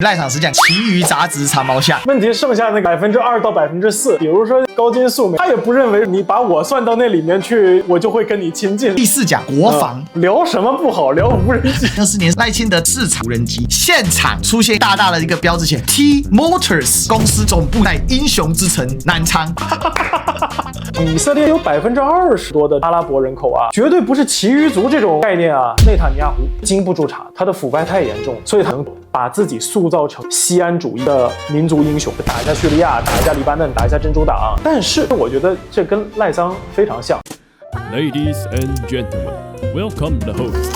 赖场实讲，其余杂质长毛象。问题剩下那个2%到4%，比如说高金素梅，他也不认为你把我算到那里面去，我就会跟你亲近。第4讲国防，聊什么不好？聊无人机。64年赖清德视察无人机，现场出现大大的一个标志写 T Motors 公司总部在英雄之城南昌。以色列有20%多的阿拉伯人口啊，绝对不是其余族这种概念啊。内塔尼亚胡经不住查，他的腐败太严重，所以他能把自己塑造成西安主义的民族英雄，打一下叙利亚，打一下黎巴嫩，打一下珍珠党。但是我觉得这跟赖桑非常像。Ladies and gentlemen, welcome the host.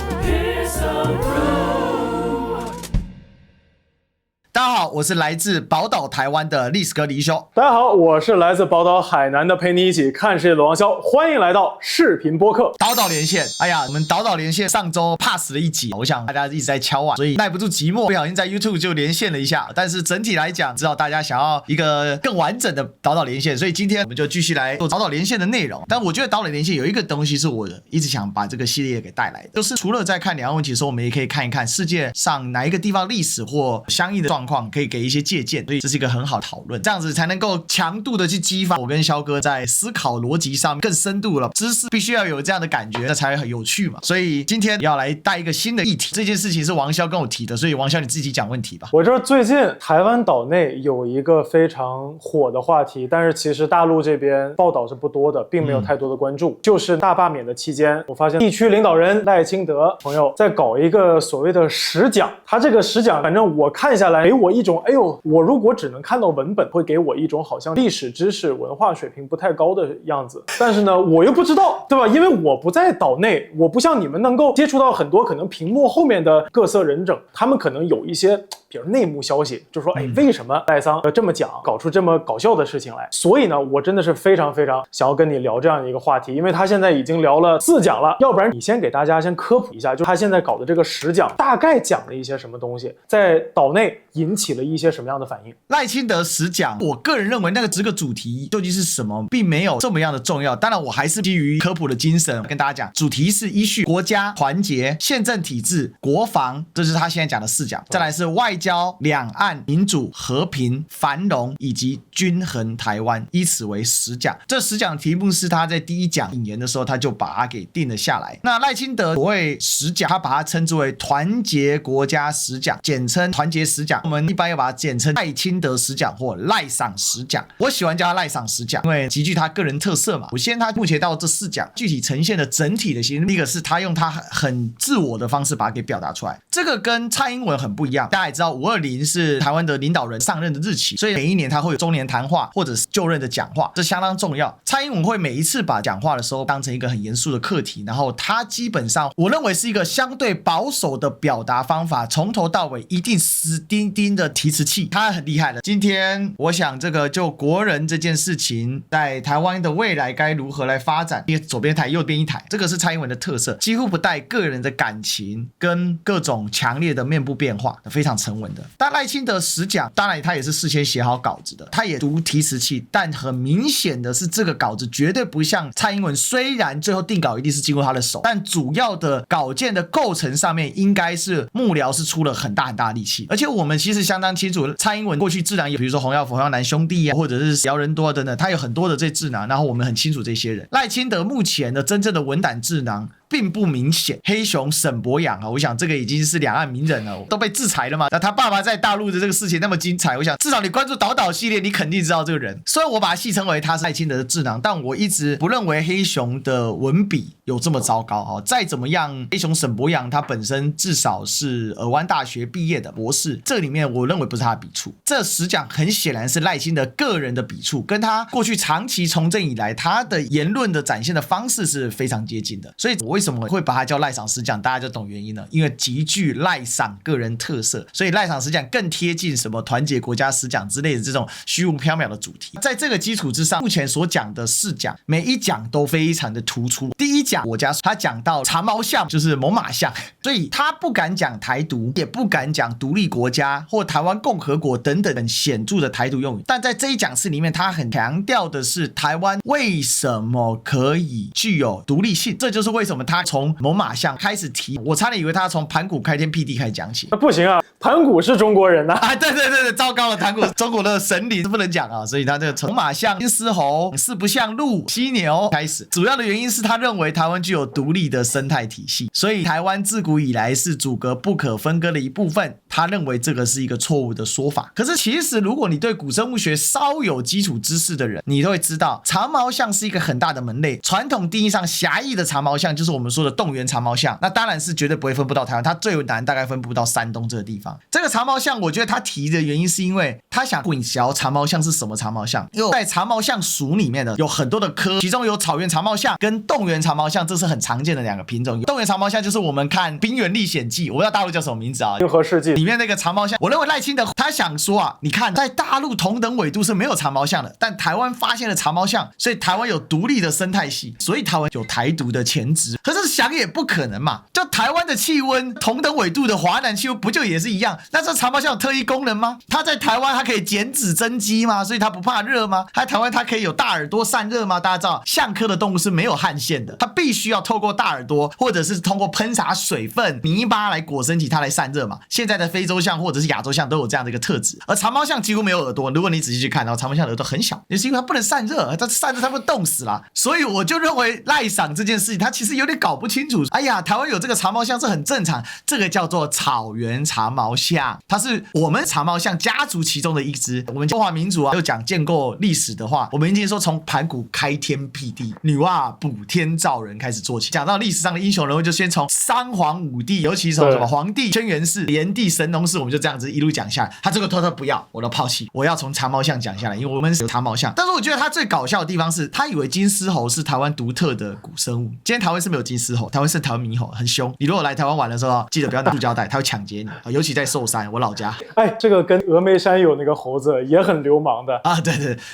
大家好，我是来自宝岛台湾的历史哥李修。大家好，我是来自宝岛海南的陪你一起看世界的王骁，欢迎来到视频播客岛岛连线。哎呀，我们岛岛连线上周 pass 了1集，我想大家一直在敲碗，所以耐不住寂寞，不小心在 YouTube 就连线了一下。但是整体来讲，知道大家想要一个更完整的岛岛连线，所以今天我们就继续来做岛岛连线的内容。但我觉得岛岛连线有一个东西是我一直想把这个系列给带来的，就是除了在看两岸问题的时候，我们也可以看一看世界上哪一个地方历史或相应的状况，可以给一些借鉴，所以这是一个很好的讨论，这样子才能够强度的去激发我跟肖哥在思考逻辑上面更深度了。知识必须要有这样的感觉，那才会很有趣嘛。所以今天要来带一个新的议题，这件事情是王骁跟我提的，所以王骁你自己讲问题吧。我知道最近台湾岛内有一个非常火的话题，但是其实大陆这边报道是不多的，并没有太多的关注。就是大罢免的期间，我发现地区领导人赖清德朋友在搞一个所谓的实讲，他这个实讲，反正我看下来给我一种，哎呦，我如果只能看到文本，会给我一种好像历史知识文化水平不太高的样子。但是呢，我又不知道，对吧？因为我不在岛内，我不像你们能够接触到很多可能屏幕后面的各色人整，他们可能有一些比如内幕消息，就说，哎，为什么赖桑这么讲，搞出这么搞笑的事情来？所以呢，我真的是非常非常想要跟你聊这样一个话题，因为他现在已经聊了4讲了，要不然你先给大家先科普一下，就他现在搞的这个10讲大概讲了一些什么东西，在岛内引起了一些什么样的反应。赖清德10讲，我个人认为那个这个主题究竟是什么，并没有这么样的重要。当然，我还是基于科普的精神跟大家讲，主题是依序国家团结、宪政体制、国防，这是他现在讲的4讲。再来是外交、两岸、民主、和平、繁荣以及均衡台湾，依此为10讲。这10讲题目是他在第1讲引言的时候，他就把它给定了下来。那赖清德所谓10讲，他把它称之为团结国家10讲，简称团结10讲。我们一般要把它简称赖清德10讲或赖赏10讲。我喜欢叫他赖赏10讲，因为极具他个人特色嘛。我先他目前到这4讲具体呈现的整体的形式，第一个是他用他很自我的方式把它给表达出来，这个跟蔡英文很不一样。大家也知道520是台湾的领导人上任的日期，所以每一年他会有周年谈话或者是就任的讲话，这相当重要。蔡英文会每一次把讲话的时候当成一个很严肃的课题，然后他基本上我认为是一个相对保守的表达方法，从头到尾一定死钉钉的提词器，他很厉害的。今天我想这个就国人这件事情在台湾的未来该如何来发展，因为左边一台右边一台，这个是蔡英文的特色，几乎不带个人的感情跟各种强烈的面部变化，非常沉稳的。但赖清德10讲当然他也是事先写好稿子的，他也读提词器，但很明显的是这个稿子绝对不像蔡英文，虽然最后定稿一定是经过他的手，但主要的稿件的构成上面应该是幕僚是出了很大很大的力气。而且我们其实相当清楚蔡英文过去智囊，比如说洪耀福、洪耀南兄弟啊，或者是姚人多等等，他有很多的这智囊，然后我们很清楚这些人。赖清德目前的真正的文胆智囊并不明显，黑熊沈伯洋啊，我想这个已经是两岸名人了，都被制裁了嘛。那他爸爸在大陆的这个事情那么精彩，我想至少你关注岛岛系列，你肯定知道这个人。虽然我把他戏称为他是赖清德的智囊，但我一直不认为黑熊的文笔有这么糟糕哈。再怎么样，黑熊沈伯洋他本身至少是尔湾大学毕业的博士，这里面我认为不是他的笔触。这10讲很显然是赖清德个人的笔触，跟他过去长期从政以来他的言论的展现的方式是非常接近的。所以我为什么会把它叫赖赏10讲，大家就懂原因了，因为极具赖赏个人特色，所以赖赏10讲更贴近什么团结国家10讲之类的这种虚无缥缈的主题。在这个基础之上，目前所讲的4讲每一讲都非常的突出。第1讲我家他讲到长毛象就是猛犸象，所以他不敢讲台独，也不敢讲独立国家或台湾共和国等等很显著的台独用语，但在这一讲次里面他很强调的是台湾为什么可以具有独立性，这就是为什么他从猛犸象开始提，我差点以为他从盘古开天辟地开始讲起。那不行啊，盘古是中国人呐、啊，对，糟糕了，盘古中国的神灵不能讲啊，所以他这个从猛犸象、金丝猴、四不像鹿、犀牛开始，主要的原因是他认为台湾具有独立的生态体系，所以台湾自古以来是祖国不可分割的一部分。他认为这个是一个错误的说法。可是其实如果你对古生物学稍有基础知识的人，你都会知道长毛象是一个很大的门类。传统定义上狭义的长毛象就是我们说的动物长毛象，那当然是绝对不会分布到台湾，它最难大概分布到山东这个地方。这个长毛象我觉得他提的原因是因为他想混淆长毛象是什么长毛象，因为在长毛象属里面的有很多的科，其中有草原长毛象跟动原长毛象，这是很常见的两个品种。动原长毛象就是我们看《冰原历险记》，我不知道大陆叫什么名字啊，银河世纪里面那个长毛象，我认为赖清德他想说啊，你看在大陆同等纬度是没有长毛象的，但台湾发现了长毛象，所以台湾有独立的生态系，所以台湾有台独的前质。可是想也不可能嘛，就台湾的气温同等纬度的华南气温不就也是一样？那这长毛象有特异功能吗？它在台湾它可以减脂增肌吗？所以它不怕热吗？它在台湾它可以有大耳朵散热吗？大家知道象科的动物是没有汗腺的，它必须要透过大耳朵或者是通过喷洒水分泥巴来裹身体它来散热嘛。现在的非洲象或者是亚洲象都有这样的一个特质，而长毛象几乎没有耳朵。如果你仔细去看，然后长毛象的耳朵很小，也是因为它不能散热，它散热它会冻死啦。所以我就认为赖赏这件事情他其实有点搞不清楚。哎呀，台湾有这个长毛象这很正常，这个叫做草原长毛象，它是我们长毛象家族其中的一支。我们中华民族啊，又讲建构历史的话，我们已经说从盘古开天辟地、女娲补天造人开始做起。讲到历史上的英雄人物，就先从三皇五帝，尤其是从什么黄帝、轩辕氏、炎帝、神农氏，我们就这样子一路讲下来。他这个他不要，我都抛弃，我要从长毛象讲下来，因为我们有长毛象。但是我觉得他最搞笑的地方是，他以为金丝猴是台湾独特的古生物。今天台湾是没有金丝猴，台湾是台湾猕猴，很凶。你如果来台湾玩的时候，记得不要拿塑胶袋，他会抢劫你，尤其在寿山，我老家。哎，这个跟峨眉山有那个猴子也很流氓的啊，对，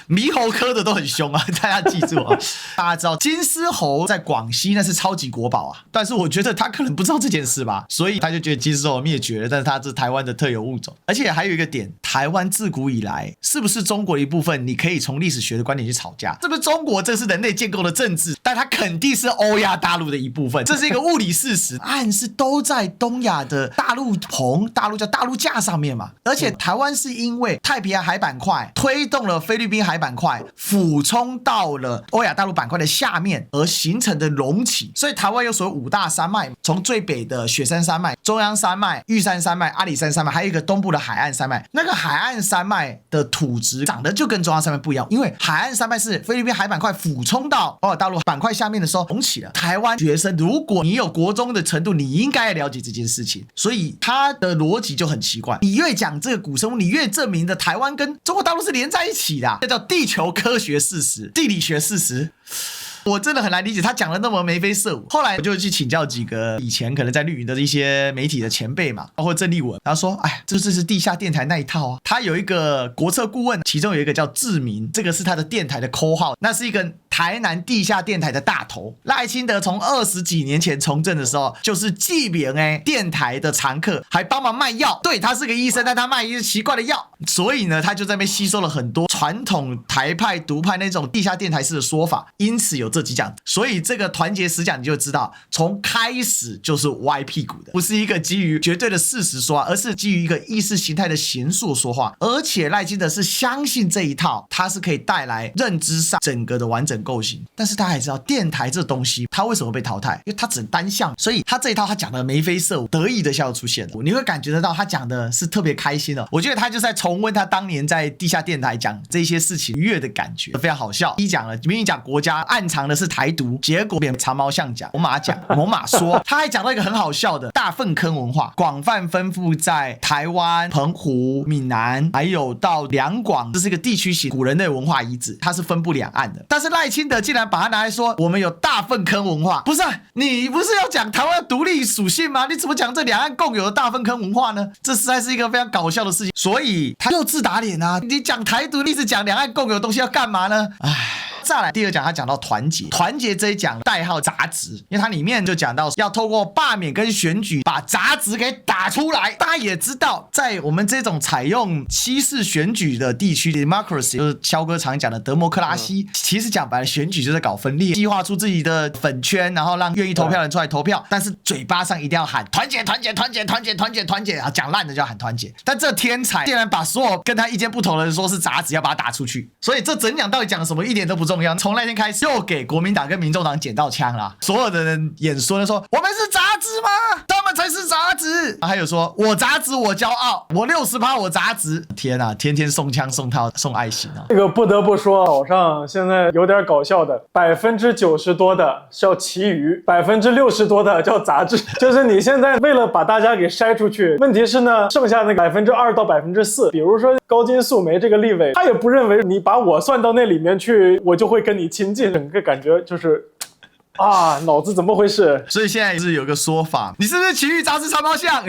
猕猴科的都很凶啊，大家记住啊。大家知道金丝猴在广西那是超级国宝啊，但是我觉得他可能不知道这件事吧，所以他就觉得金丝猴灭绝了，但是它是台湾的特有物种。而且还有一个点，台湾自古以来是不是中国的一部分，你可以从历史学的观点去吵架，是不是中国这是人类建构的政治，但它肯定是欧亚大陆的一部分，这是一个物理事实。岸是都在东亚的大陆棚，大陆叫大陆架上面嘛。而且台湾是因为太平洋海板块推动了菲律宾海板块俯冲到了欧亚大陆板块的下面而形成的隆起，所以台湾有所谓五大山脉，从最北的雪山山脉、中央山脉、玉山山脉、阿里山山脉，还有一个东部的海岸山脉。那个海岸山脉的土质长得就跟中央山脉不一样，因为海岸山脉是菲律宾海板块俯冲到欧亚大陆板块下面的时候隆起了。台湾学生如果你有国中的程度，你应该了解这件事情，所以他的逻辑就很奇怪。你越讲这个古生物，你越证明的台湾跟中国大陆是连在一起的，这叫地球科学事实、地理学事实。我真的很难理解他讲的那么眉飞色舞。后来我就去请教几个以前可能在绿营的一些媒体的前辈嘛，包括郑丽文，他说哎，这是地下电台那一套啊。他有一个国策顾问，其中有一个叫志明，这个是他的电台的口号，那是一个台南地下电台的大头。赖清德从20几年前从政的时候就是记名电台的常客，还帮忙卖药。对，他是个医生，但他卖一些奇怪的药，所以呢他就在那边吸收了很多传统台派独派那种地下电台式的说法，因此有这几讲。所以这个团结实讲你就知道，从开始就是歪屁股的，不是一个基于绝对的事实说话，而是基于一个意识形态的形塑说话。而且赖清德是相信这一套，它是可以带来认知上整个的完整构型。但是大家还知道电台这东西它为什么被淘汰，因为它只能单向，所以他这一套他讲的眉飞色舞，得意的笑出现了，你会感觉得到他讲的是特别开心的。我觉得他就在重温他当年在地下电台讲这些事情愉悦的感觉，非常好笑。一讲了明明讲国家暗藏的是台独，结果变长毛象讲、猛犸讲、猛犸说。他还讲到一个很好笑的大粪坑文化，广泛分布在台湾、澎湖、闽南，还有到两广，这是一个地区型古人类文化遗址，它是分布两岸的。但是赖清德竟然把它拿来说我们有大粪坑文化，不是你不是要讲台湾独立属性吗？你怎么讲这两岸共有的大粪坑文化呢？这实在是一个非常搞笑的事情。所以他又自打脸啊！你讲台独，一直讲两岸共有的东西要干嘛呢？唉。再来第二讲，他讲到团结，团结这一讲代号杂质，因为它里面就讲到要透过罢免跟选举把杂质给打出来。大家也知道，在我们这种采用西式选举的地区 ，democracy 就是肖哥常讲的德摩克拉西，其实讲白了，选举就是搞分裂，计划出自己的粉圈，然后让愿意投票的人出来投票，但是嘴巴上一定要喊团结，团结，团结，团结，团结，团结啊，讲烂的就要喊团结。但这天才竟然把所有跟他意见不同的人说是杂质，要把他打出去。所以这整讲到底讲什么一点都不重要。从那天开始，又给国民党跟民众党捡到枪啦，所有的人演说的说我们是杂质吗？他们才是杂质。还有说我杂质我骄傲，我60%我杂质。天啊，天天送枪送套送爱心啊！这个不得不说，岛上现在有点搞笑的，90%多的叫其余，60%多的叫杂质。就是你现在为了把大家给筛出去，问题是呢，剩下那个2%到4%，比如说高金素梅这个立委，他也不认为你把我算到那里面去，我就会跟你亲近，整个感觉就是啊，脑子怎么回事？所以现在是有个说法，你是不是奇遇杂志长毛象？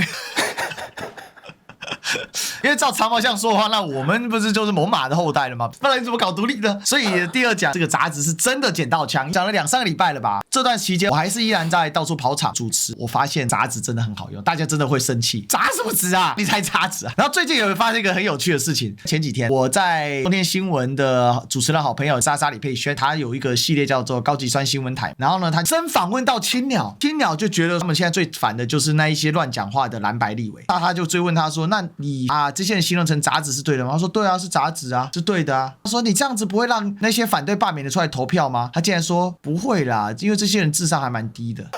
因为照长毛象说的话，那我们不是就是猛犸的后代了吗？不然你怎么搞独立呢？所以第二讲这个杂质是真的捡到枪，讲了2-3个礼拜了吧。这段期间我还是依然在到处跑场主持，我发现杂质真的很好用，大家真的会生气，杂什么质啊？你才杂质啊！然后最近有发现一个很有趣的事情，前几天我在中天新闻的主持人好朋友莎莎李佩轩，他有一个系列叫做高级酸新闻台，然后呢他真访问到青鸟，青鸟就觉得他们现在最烦的就是那一些乱讲话的蓝白立委，那他就追问他说，那你这些人形容成杂质是对的吗？他说对啊，是杂质啊，是对的啊。他说你这样子不会让那些反对罢免的出来投票吗？他竟然说不会啦，因为这些人智商还蛮低的。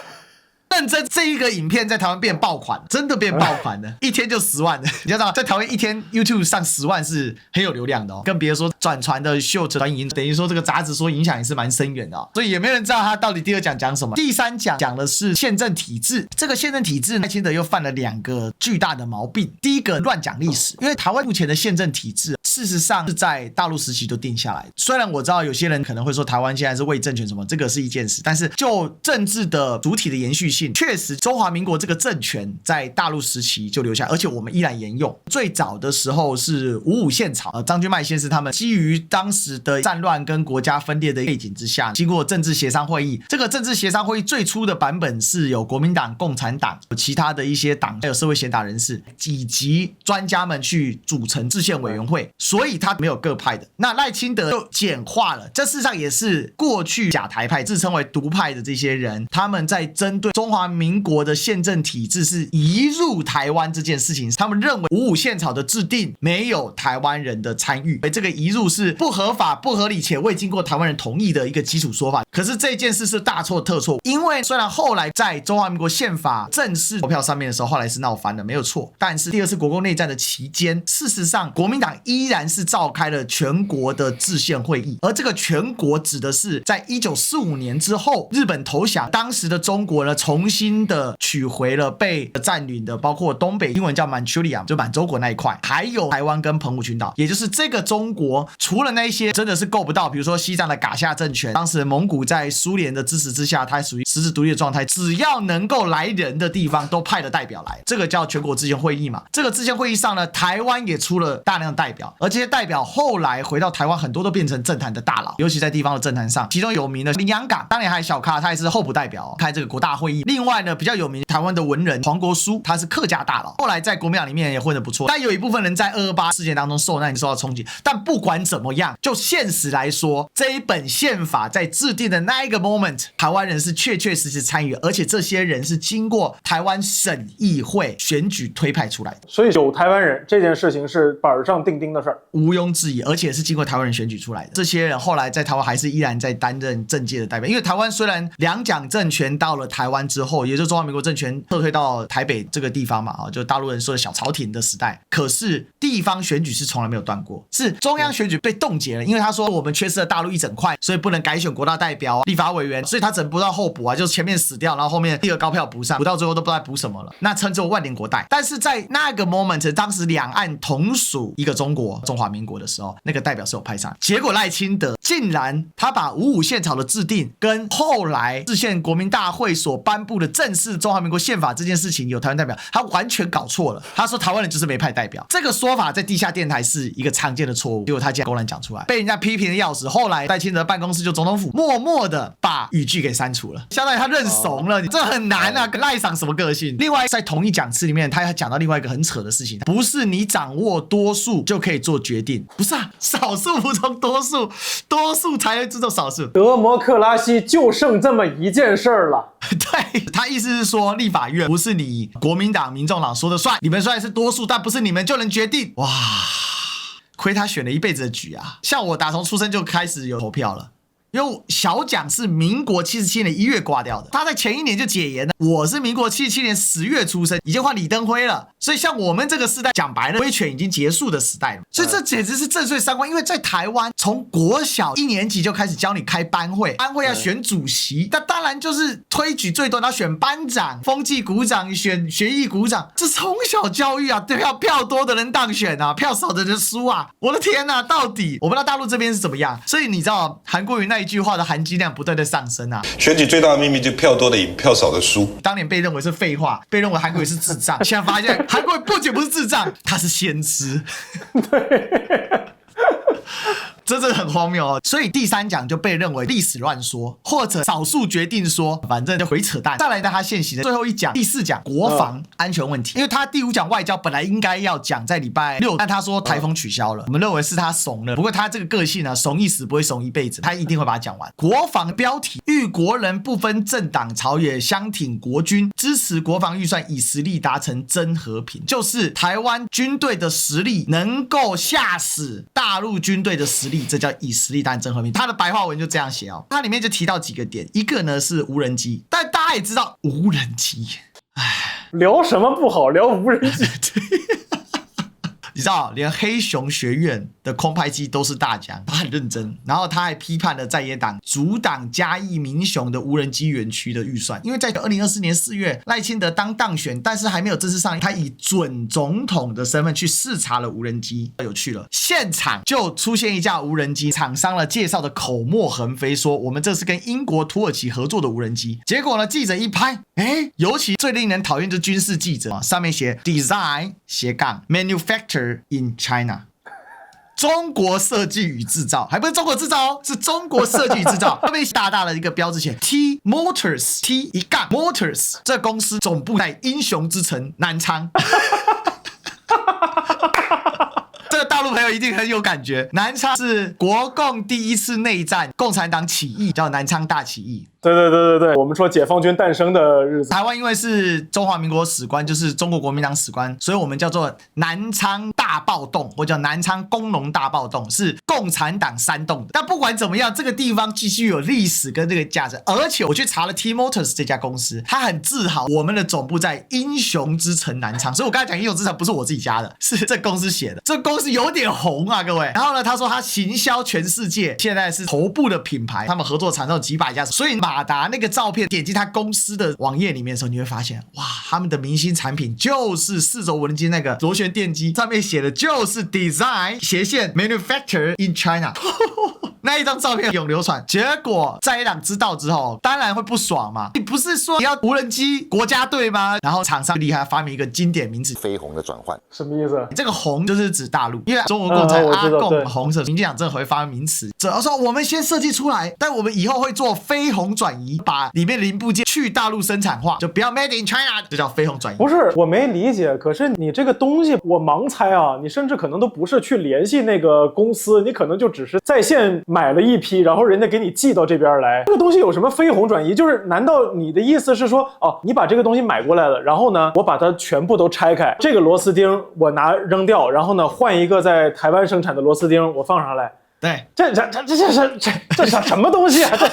认真，这一个影片在台湾变爆款，真的变爆款了，一天就10万了。你知道，在台湾一天 YouTube 上10万是很有流量的哦，更别说转传的秀转影音，等于说这个杂志说影响也是蛮深远的哦。所以也没有人知道他到底第二讲讲什么。第三讲讲的是宪政体制，这个宪政体制赖清德又犯了2个巨大的毛病。第一个乱讲历史，因为台湾目前的宪政体制事实上是在大陆时期就定下来。虽然我知道有些人可能会说台湾现在是为政权什么，这个是一件事，但是就政治的主体的延续性，确实中华民国这个政权在大陆时期就留下，而且我们依然沿用。最早的时候是五五宪草，张君迈先生他们基于当时的战乱跟国家分裂的背景之下，经过政治协商会议。这个政治协商会议最初的版本是有国民党、共产党、有其他的一些党，还有社会贤达人士以及专家们去组成制宪委员会，所以他没有各派的。那赖清德就简化了，这事实上也是过去假台派自称为独派的这些人，他们在针对中华民国的宪政体制是移入台湾这件事情，他们认为五五宪草的制定没有台湾人的参与，这个移入是不合法、不合理且未经过台湾人同意的一个基础说法。可是这件事是大错特错，因为虽然后来在中华民国宪法正式投票上面的时候，后来是闹翻了，没有错。但是第二次国共内战的期间，事实上国民党依然是召开了全国的制宪会议，而这个全国指的是在1945年之后，日本投降，当时的中国呢重新的取回了被占领的，包括东北英文叫 Manchuria， 就满洲国那一块，还有台湾跟澎湖群岛，也就是这个中国除了那一些真的是够不到，比如说西藏的噶夏政权，当时蒙古在苏联的支持之下，它还属于实质独立的状态，只要能够来人的地方都派了代表来，这个叫全国制宪会议嘛。这个制宪会议上呢，台湾也出了大量的代表，而这些代表后来回到台湾，很多都变成政坛的大佬，尤其在地方的政坛上，其中有名的林洋港，当年还小咖，他也是候补代表开这个国大会议。另外呢，比较有名台湾的文人黄国书，他是客家大佬，后来在国民党里面也混得不错，但有一部分人在228事件当中受难，受到冲击。但不管怎么样，就现实来说，这一本宪法在制定的那一个 moment， 台湾人是确确实实参与，而且这些人是经过台湾省议会选举推派出来的。所以有台湾人这件事情是板上钉钉的事儿，毋庸置疑，而且是经过台湾人选举出来的。这些人后来在台湾还是依然在担任政界的代表，因为台湾虽然两蒋政权到了台湾之后，也就是中华民国政权撤退到台北这个地方嘛，就大陆人说的小朝廷的时代，可是地方选举是从来没有断过，是中央选举被冻结了，因为他说我们缺失了大陆一整块，所以不能改选国大代表、立法委员，所以他整不到候补啊，就是前面死掉，然后后面第二高票补上，补到最后都不知道补什么了，那称之为万年国代。但是在那个 moment， 当时两岸同属一个中国中华民国的时候，那个代表是有派上，结果赖清德竟然他把五宪草的制定跟后来制宪国民大会所颁布的正式中华民国宪法这件事情有台湾代表，他完全搞错了。他说台湾人就是没派代表，这个说法在地下电台是一个常见的错误，结果他竟然公然讲出来，被人家批评的要死。后来赖清德办公室就总统府默默的把语句给删除了，相当于他认怂了。这很难啊，赖上什么个性？另外在同一讲词里面，他还讲到另外一个很扯的事情，不是你掌握多数就可以做决定，不是啊，少数服从多数，多数才会尊重少数。德摩克拉西就剩这么一件事儿了。对，他意思是说，立法院不是你国民党、民众党说的算，你们虽然是多数，但不是你们就能决定。哇，亏他选了一辈子的局啊！像我打从出生就开始有投票了。因为小蒋是民国77年1月挂掉的，他在前一年就解严了。我是民国77年10月出生，已经换李登辉了。所以像我们这个时代，讲白了，威权已经结束的时代了。所以这简直是震碎三观。因为在台湾，从国小1年级就开始教你开班会，班会要选主席，那当然就是推举最多，然后选班长、风纪股长、选学艺股长，这从小教育啊，票多的人当选啊，票少的人输啊。我的天哪，到底我不知道大陆这边是怎么样。所以你知道韩国瑜那一句话的含金量不断的上升啊。选举最大的秘密就票多的赢，票少的输。当年被认为是废话，被认为韩国瑜是智障，现在发现韩国瑜不仅不是智障，他是先知。对。这真的很荒谬哦，所以第3讲就被认为历史乱说，或者少数决定说，反正就鬼扯淡。再来到他现行的最后一讲，第4讲国防安全问题，因为他第5讲外交本来应该要讲在礼拜6，但他说台风取消了，我们认为是他怂了。不过他这个个性呢，怂一时不会怂一辈子，他一定会把它讲完。国防标题，欲国人不分政党朝野相挺国军，支持国防预算以实力达成真和平，就是台湾军队的实力能够吓死大陆军队的实力，这叫以实力达成真和平。他的白话文就这样写哦，它里面就提到几个点，一个呢是无人机，但大家也知道无人机，聊什么不好，聊无人机。你知道，连黑熊学院的空拍机都是大奖，他很认真。然后他还批判了在野党阻挡嘉义民雄的无人机园区的预算，因为在2024年4月赖清德当选，但是还没有正式上任，他以准总统的身份去视察了无人机。有趣了，现场就出现一架无人机，厂商了介绍的口沫横飞，说我们这是跟英国、土耳其合作的无人机。结果呢，记者一拍，尤其最令人讨厌就是军事记者，上面写 design manufacture in China， 中国设计与制造，还不是中国制造哦，是中国设计与制造。上面大大的一个标志写 T Motors T 一杠 Motors， 这公司总部在英雄之城南昌。这个大陆朋友一定很有感觉，南昌是国共第一次内战共产党起义，叫南昌大起义。对，我们说解放军诞生的日子。台湾因为是中华民国史观，就是中国国民党史观，所以我们叫做南昌大暴动，或叫南昌工农大暴动，是共产党煽动的。但不管怎么样，这个地方继续有历史跟这个价值。而且我去查了 T Motors 这家公司，他很自豪我们的总部在英雄之城南昌。所以我刚才讲英雄之城不是我自己加的，是这公司写的。这公司有点红啊，各位。然后呢，他说他行销全世界，现在是头部的品牌，他们合作厂商有几百家，所以马达那个照片点击他公司的网页里面的时候，你会发现，哇，他们的明星产品就是4轴无人机那个螺旋电机，上面写的就是 Design 斜线 Manufacture in China。那一张照片永流传，结果在野党知道之后，当然会不爽嘛。你不是说你要无人机国家队吗？然后厂商厉害，发明一个经典名词绯红的转换，什么意思？这个红就是指大陆，因为中国共产阿共红色，民进党真的会发明名词，只要说我们先设计出来，但我们以后会做绯红转移，把里面零部件去大陆生产化，就不要 Made in China， 就叫绯红转移。不是，我没理解。可是你这个东西，我盲猜啊，你甚至可能都不是去联系那个公司，你可能就只是在线买了一批，然后人家给你寄到这边来。这个东西有什么绯红转移？就是难道你的意思是说，哦，你把这个东西买过来了，然后呢，我把它全部都拆开，这个螺丝钉我拿扔掉，然后呢，换一个在台湾生产的螺丝钉我放上来。对，这什么东西啊？这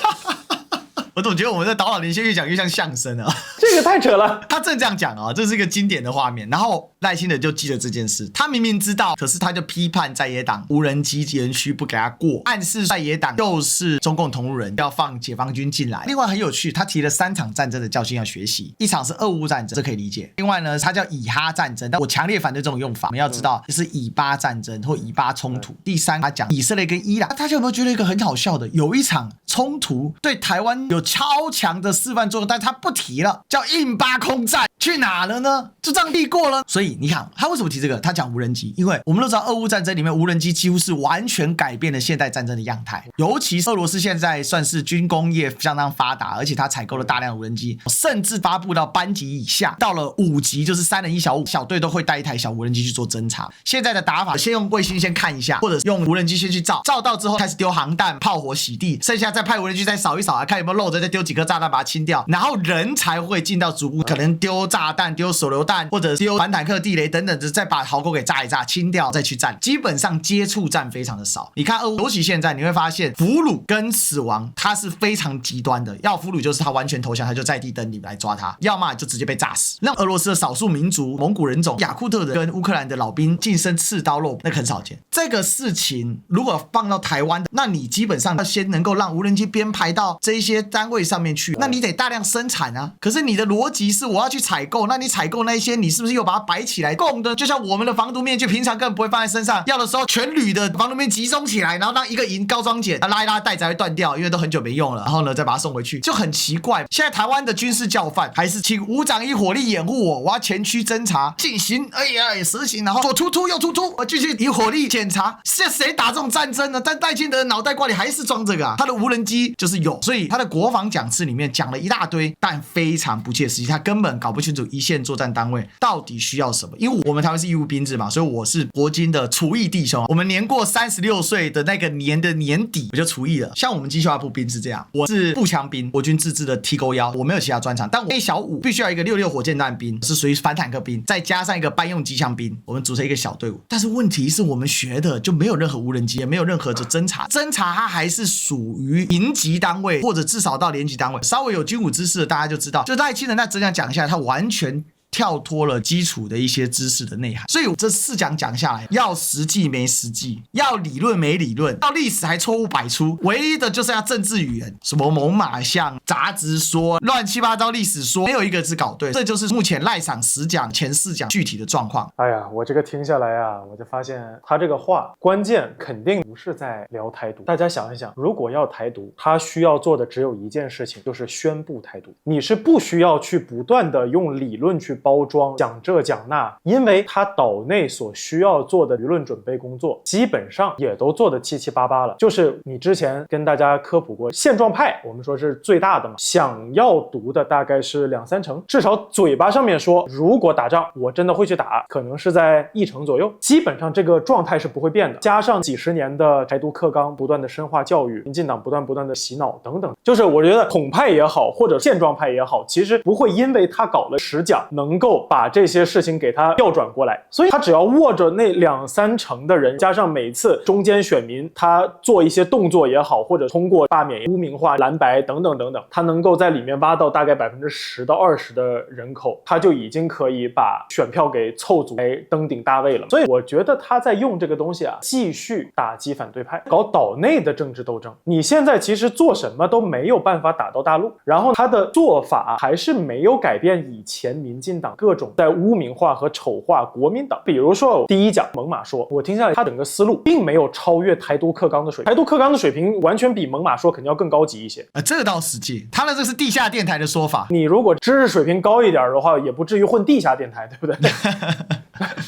我总觉得我们在导览连线越讲越像相声啊，这个太扯了。他正这样讲啊，这是一个经典的画面。然后赖清德就记得这件事，他明明知道，可是他就批判在野党无人机园区不给他过，暗示在野党就是中共同路人，要放解放军进来。另外很有趣，他提了3场战争的教训要学习，一场是俄乌战争，这可以理解。另外呢，他叫以哈战争，但我强烈反对这种用法。我们要知道，就是以巴战争或以巴冲突。第3，他讲以色列跟伊朗，大家有没有觉得一个很好笑的？有一场冲突对台湾有超强的示范作用，但他不提了，叫印巴空战，去哪了呢？就这样避过了。所以你看，他为什么提这个？他讲无人机，因为我们都知道俄乌战争里面无人机几乎是完全改变了现代战争的样态，尤其是俄罗斯现在算是军工业相当发达，而且他采购了大量无人机，甚至发布到班级以下，到了5级就是3人1小小队都会带一台小无人机去做侦察。现在的打法，先用卫星先看一下，或者用无人机先去照到之后开始丢航弹、炮火洗地，剩下再派无人机再扫一扫，看有没有漏着，再丢几颗炸弹把它清掉，然后人才会进到主屋，可能丢炸弹、丢手榴弹或者丢反坦克地雷等等，再把壕沟给炸一炸、清掉，再去战。基本上接触战非常的少。你看尤其现在你会发现俘虏跟死亡它是非常极端的，要俘虏就是他完全投降，他就在地等你来抓他，要么就直接被炸死。让俄罗斯的少数民族蒙古人种、雅库特人跟乌克兰的老兵近身刺刀肉，那很少见。这个事情如果放到台湾，那你基本上要先能够让无人机编排到这一些单位上面去，那你得大量生产啊。可是你的逻辑是我要去采购，那你采购那一些，你是不是又把它摆起来供的？就像我们的防毒面具，平常根本不会放在身上，要的时候全铝的防毒面集中起来，然后让一个营高装检，拉一拉带子还会断掉，因为都很久没用了，然后呢再把它送回去，就很奇怪。现在台湾的军事教范还是请武长以火力掩护我要前区侦查进行，哎呀实行，然后左突突右突突，我继续以火力检查。现在谁打这种战争呢？但赖清德的脑袋瓜里还是装这个啊，他的无人机就是有，所以他的国防讲次里面讲了一大堆，但非常不切实际，他根本搞不清楚一线作战单位到底需要什么。因为我们台湾是义务兵制嘛，所以我是国军的厨役弟兄，我们年过36岁的那个年的年底我就除役了。像我们机械化步兵是这样，我是步枪兵，国军自制的 T91，我没有其他专长，但我 A 小5必须要一个66火箭弹兵，是属于反坦克兵，再加上一个班用机枪兵，我们组成一个小队伍。但是问题是我们学的就没有任何无人机，也没有任何的侦察，它还是属于营级单位或者至少到连级单位。稍微有军武知识的大家就知道，就赖清德那这样讲下来，他完全跳脱了基础的一些知识的内涵。所以这4讲下来，要实际没实际，要理论没理论，到历史还错误百出，唯一的就是要政治语言，什么猛犸象、杂质说、乱七八糟历史说，没有一个是搞对。这就是目前赖场10讲前4讲具体的状况。哎呀，我这个听下来啊，我就发现他这个话关键肯定不是在聊台独。大家想一想，如果要台独，他需要做的只有一件事情，就是宣布台独。你是不需要去不断的用理论去包装讲这讲那，因为他岛内所需要做的舆论准备工作基本上也都做得七七八八了。就是你之前跟大家科普过，现状派我们说是最大的嘛，想要读的大概是2-3成，至少嘴巴上面说如果打仗我真的会去打，可能是在1成左右，基本上这个状态是不会变的。加上几十年的台独课纲不断的深化教育，民进党不断的洗脑等等，就是我觉得统派也好或者现状派也好，其实不会因为他搞了10讲能够把这些事情给他调转过来，所以他只要握着那2-3成的人，加上每次中间选民他做一些动作也好，或者通过罢免、污名化、蓝白等等，他能够在里面挖到大概10%到20%的人口，他就已经可以把选票给凑足来登顶大位了。所以我觉得他在用这个东西啊，继续打击反对派，搞岛内的政治斗争。你现在其实做什么都没有办法打到大陆，然后他的做法还是没有改变以前民进党各种在污名化和丑化国民党。比如说第1讲猛犸说，我听下来他整个思路并没有超越台独课纲的水平，台独课纲的水平完全比猛犸说肯定要更高级一些。这个倒实际，他的这是地下电台的说法。你如果知识水平高一点的话，也不至于混地下电台，对不对？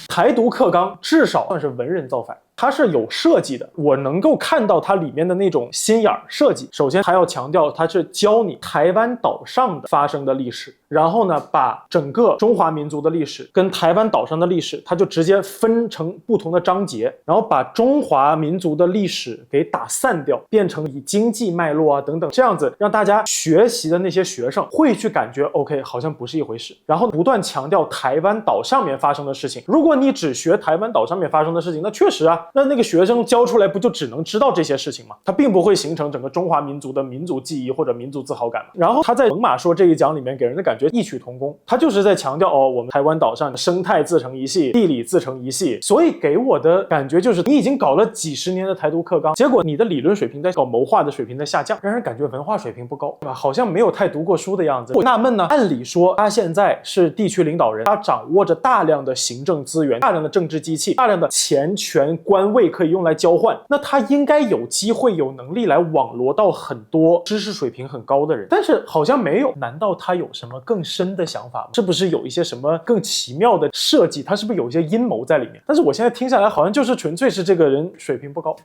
台独课纲至少算是文人造反，它是有设计的，我能够看到它里面的那种心眼设计。首先还要强调，它是教你台湾岛上的发生的历史，然后呢，把整个中华民族的历史跟台湾岛上的历史，它就直接分成不同的章节，然后把中华民族的历史给打散掉，变成以经济脉络啊等等，这样子让大家学习的那些学生会去感觉 OK 好像不是一回事，然后不断强调台湾岛上面发生的事情情。如果你只学台湾岛上面发生的事情，那确实啊，那个学生教出来不就只能知道这些事情吗？他并不会形成整个中华民族的民族记忆或者民族自豪感。然后他在猛犸说这一讲里面给人的感觉异曲同工，他就是在强调我们台湾岛上生态自成一系，地理自成一系，所以给我的感觉就是你已经搞了几十年的台独课纲，结果你的理论水平在搞谋划的水平在下降，让人感觉文化水平不高，对吧？好像没有太读过书的样子。我纳闷呢，按理说他现在是地区领导人，他掌握着大量的行政资源，大量的政治机器，大量的钱权官位可以用来交换，那他应该有机会有能力来网罗到很多知识水平很高的人，但是好像没有。难道他有什么更深的想法吗？是不是有一些什么更奇妙的设计？他是不是有一些阴谋在里面？但是我现在听下来好像就是纯粹是这个人水平不高。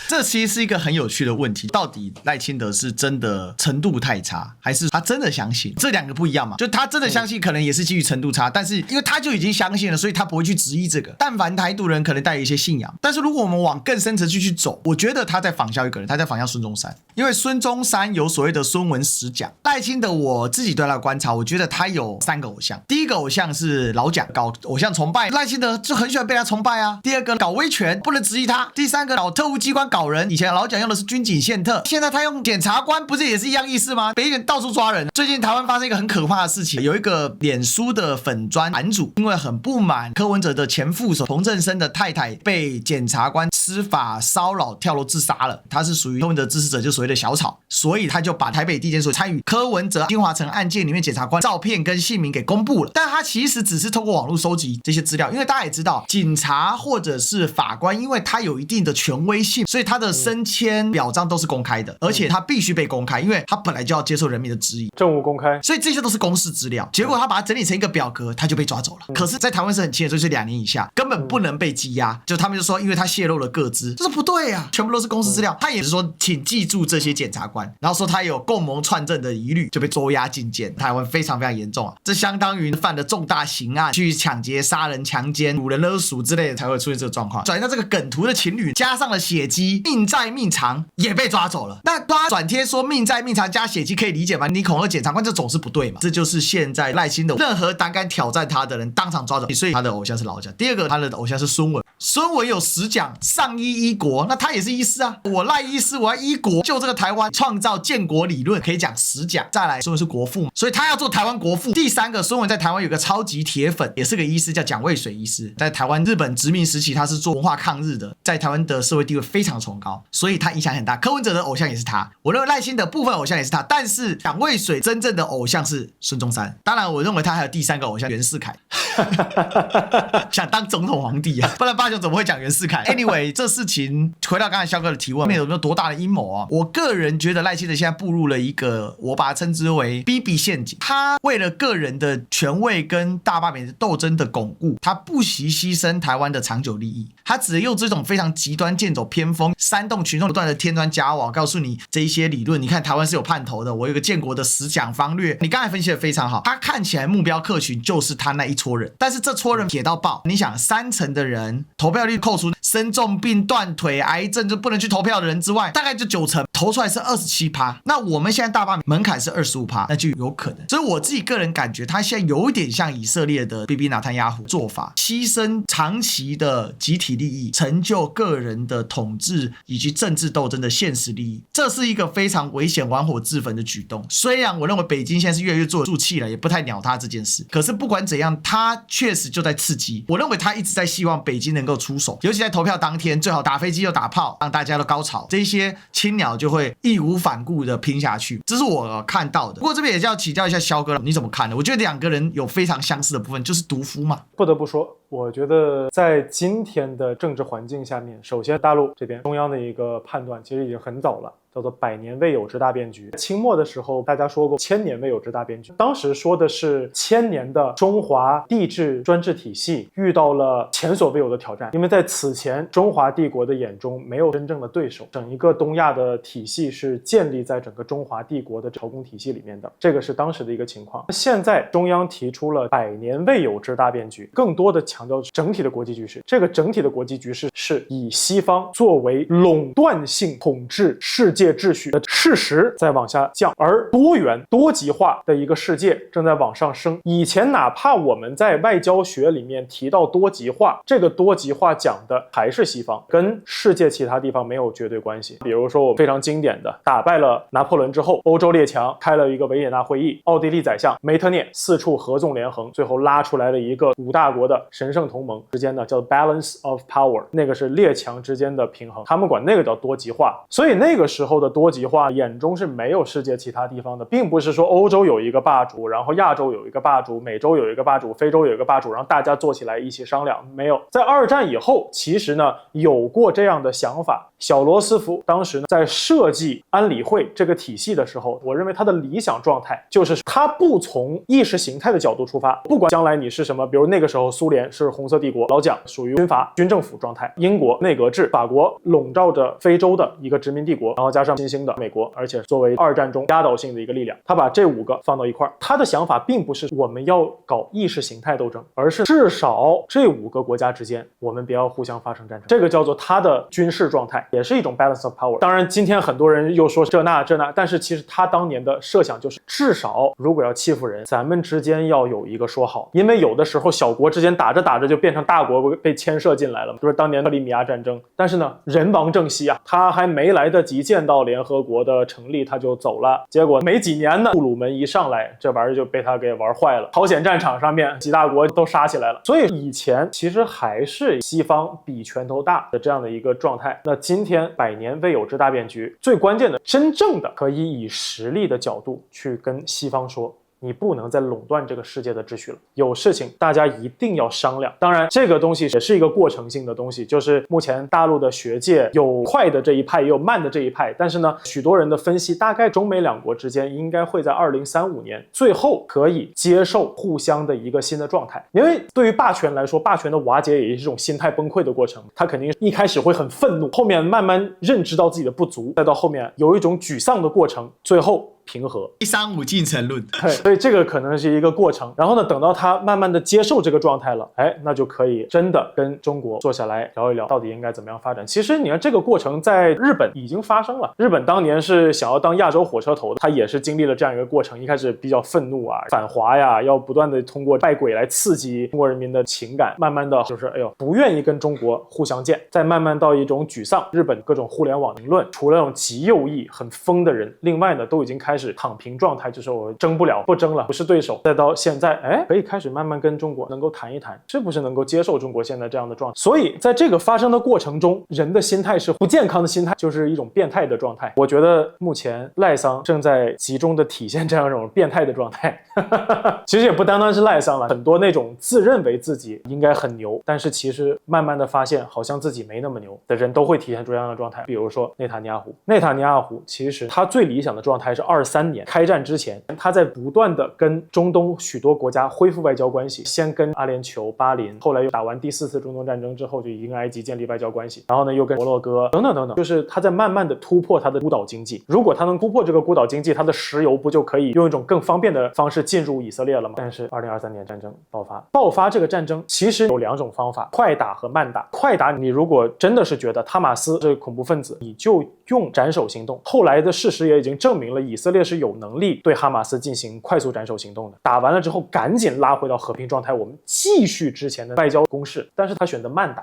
这其实是一个很有趣的问题，到底赖清德是真的程度太差，还是他真的相信？这两个不一样嘛，就他真的相信可能也是基于程度差，但是因为他就已经相信了，所以他不会去质疑这个。但凡台独人可能带有一些信仰，但是如果我们往更深层次去走，我觉得他在仿效一个人，他在仿效孙中山，因为孙中山有所谓的孙文十讲。赖清德我自己对他的观察，我觉得他有3个偶像。第一个偶像是老蒋，搞偶像崇拜，赖清德就很喜欢被他崇拜啊。第二个搞威权，不能质疑他。第三个搞特务机关搞人，以前老蒋用的是军警宪特，现在他用检察官，不是也是一样意思吗？北检到处抓人。最近台湾发生一个很可怕的事情，有一个脸书的粉专版主，因为很不满柯文哲的前副手彭正生的太太被检察官司法骚扰跳楼自杀了，他是属于柯文哲支持者，就所谓的小草，所以他就把台北地检署参与柯文哲金华城案件里面检察官照片跟姓名给公布了，但他其实只是透过网络收集这些资料，因为大家也知道，警察或者是法官，因为他有一定的权威性，所以他的升迁表彰都是公开的，而且他必须被公开，因为他本来就要接受人民的质疑，政务公开，所以这些都是公示资料。结果他把它整理成一个表格，他就被抓走了。可是，在台湾是很轻的，就是2年以下，根本不能被羁押。就他们就说，因为他泄露了个资，这是不对啊，全部都是公示资料。他也是说，请记住这些检察官，然后说他有共谋串证的疑虑，就被捉押进监。台湾非常非常严重啊，这相当于犯了重大刑案，去抢劫、杀人、强奸、掳人勒赎之类的，才会出现这个状况。转移到这个梗图的情侣，加上了血迹，命债命偿也被抓走了。那他转贴说命债命偿加血迹可以理解吗？你恐吓检察官，这总是不对嘛？这就是现在赖清德任何胆敢挑战他的人当场抓走，所以他的偶像是老蒋。第二个，他的偶像是孙文。孙文有10讲上依国，那他也是医师啊。我赖医师，我要依国，就这个台湾创造建国理论，可以讲10讲。再来，孙文是国父嘛，所以他要做台湾国父。第3个，孙文在台湾有个超级铁粉，也是个医师，叫蒋渭水医师。在台湾日本殖民时期，他是做文化抗日的，在台湾的社会地位非常崇高，所以他影响很大。柯文哲的偶像也是他，我认为赖清德部分偶像也是他，但是蒋渭水真正的偶像是孙中山。当然，我认为他还有第3个偶像袁世凯，想当总统皇帝啊，不然八雄怎么会讲袁世凯 ？Anyway， 这事情回到刚才肖哥的提问，有没有多大的阴谋啊？我个人觉得赖清德现在步入了一个，我把它称之为 BB 陷阱。他为了个人的权位跟大罢免斗争的巩固，他不惜牺牲台湾的长久利益，他只能用这种非常极端、剑走偏锋、煽动群众不断的添砖加瓦，告诉你这一些理论。你看台湾是有盼头的，我有个建国的10讲方略，你刚才分析的非常好。他看起来目标客群就是他那一撮人，但是这撮人铁到爆。你想，30%的人投票率扣除生重病、断腿、癌症就不能去投票的人之外，大概就90%，投出来是27%。那我们现在大罢免门槛是25%，那就有可能。所以我自己个人感觉，他现在有一点像以色列的 BB 纳坦雅胡做法，牺牲长期的集体利益，成就个人的统治以及政治斗争的现实利益，这是一个非常危险、玩火自焚的举动。虽然我认为北京现在是越来越坐得住气了，也不太鸟他这件事，可是不管怎样，他确实就在刺激。我认为他一直在希望北京能够出手，尤其在投票当天，最好打飞机又打炮，让大家都高潮，这些青鸟就会义无反顾的拼下去。这是我看到的。不过这边也是要请教一下肖哥了，你怎么看呢？我觉得2个人有非常相似的部分，就是毒夫嘛。不得不说，我觉得在今天的政治环境下面，首先大陆这边中央的一个判断其实已经很早了，叫做100年未有之大变局。清末的时候大家说过1000年未有之大变局，当时说的是1000年的中华帝制专制体系遇到了前所未有的挑战，因为在此前中华帝国的眼中没有真正的对手，整一个东亚的体系是建立在整个中华帝国的朝贡体系里面的，这个是当时的一个情况。现在中央提出了100年未有之大变局，更多的强强调整体的国际局势。这个整体的国际局势是以西方作为垄断性统治世界秩序的事实在往下降，而多元多极化的一个世界正在往上升。以前哪怕我们在外交学里面提到多极化，这个多极化讲的还是西方，跟世界其他地方没有绝对关系。比如说我们非常经典的打败了拿破仑之后，欧洲列强开了一个维也纳会议，奥地利宰相梅特涅四处合纵连横，最后拉出来了一个5大国的神圣同盟之间呢叫 balance of power， 那个是列强之间的平衡，他们管那个叫多极化。所以那个时候的多极化眼中是没有世界其他地方的，并不是说欧洲有一个霸主，然后亚洲有一个霸主，美洲有一个霸主，非洲有一个霸主，然后大家坐起来一起商量，没有。在二战以后，其实呢有过这样的想法。小罗斯福当时呢在设计安理会这个体系的时候，我认为他的理想状态就是他不从意识形态的角度出发，不管将来你是什么，比如那个时候苏联是红色帝国，老蒋属于军阀军政府状态，英国内阁制，法国笼罩着非洲的一个殖民帝国，然后加上新兴的美国，而且作为二战中压倒性的一个力量，他把这5个放到一块儿。他的想法并不是我们要搞意识形态斗争，而是至少这5个国家之间我们不要互相发生战争，这个叫做他的军事状态，也是一种 balance of power。 当然今天很多人又说这那，但是其实他当年的设想就是至少如果要欺负人，咱们之间要有一个说好，因为有的时候小国之间打着打着就变成大国被牵涉进来了，就是当年克里米亚战争。但是呢人亡政息啊，他还没来得及见到联合国的成立他就走了，结果没几年呢，布鲁门一上来这玩意儿就被他给玩坏了，朝鲜战场上面几大国都杀起来了。所以以前其实还是西方比拳头大的这样的一个状态。那今天100年未有之大变局，最关键的真正的可以以实力的角度去跟西方说，你不能再垄断这个世界的秩序了，有事情大家一定要商量。当然这个东西也是一个过程性的东西，就是目前大陆的学界有快的这一派也有慢的这一派，但是呢许多人的分析大概中美2国之间应该会在2035年最后可以接受互相的一个新的状态。因为对于霸权来说，霸权的瓦解也是一种心态崩溃的过程，他肯定一开始会很愤怒，后面慢慢认知到自己的不足，再到后面有一种沮丧的过程，最后平和135进程论。对，所以这个可能是一个过程。然后呢，等到他慢慢的接受这个状态了，那就可以真的跟中国坐下来聊一聊，到底应该怎么样发展。其实你看这个过程在日本已经发生了，日本当年是想要当亚洲火车头的，他也是经历了这样一个过程，一开始比较愤怒啊，反华呀，要不断的通过拜鬼来刺激中国人民的情感，慢慢的就是不愿意跟中国互相见，再慢慢到一种沮丧。日本各种互联网评论，除了那种极右翼很疯的人，另外呢都已经开始躺平状态，就是我争不了，不争了，不是对手。再到现在可以开始慢慢跟中国能够谈一谈，是不是能够接受中国现在这样的状态。所以在这个发生的过程中，人的心态是不健康的心态，就是一种变态的状态。我觉得目前赖桑正在集中的体现这样一种变态的状态其实也不单单是赖桑了，很多那种自认为自己应该很牛，但是其实慢慢的发现好像自己没那么牛的人都会体现出这样的状态。比如说内塔尼亚胡其实他最理想的状态是23年开战之前，他在不断的跟中东许多国家恢复外交关系，先跟阿联酋、巴林，后来又打完第4次中东战争之后就已经跟埃及建立外交关系，然后呢又跟摩洛哥等等等等，就是他在慢慢的突破他的孤岛经济。如果他能突破这个孤岛经济，他的石油不就可以用一种更方便的方式进入以色列了吗？但是2023年战争爆发这个战争其实有2种方法，快打和慢打。快打你如果真的是觉得哈马斯是恐怖分子，你就用斩首行动。后来的事实也已经证明了以色列是有能力对哈马斯进行快速斩首行动的，打完了之后赶紧拉回到和平状态，我们继续之前的外交攻势。但是他选择慢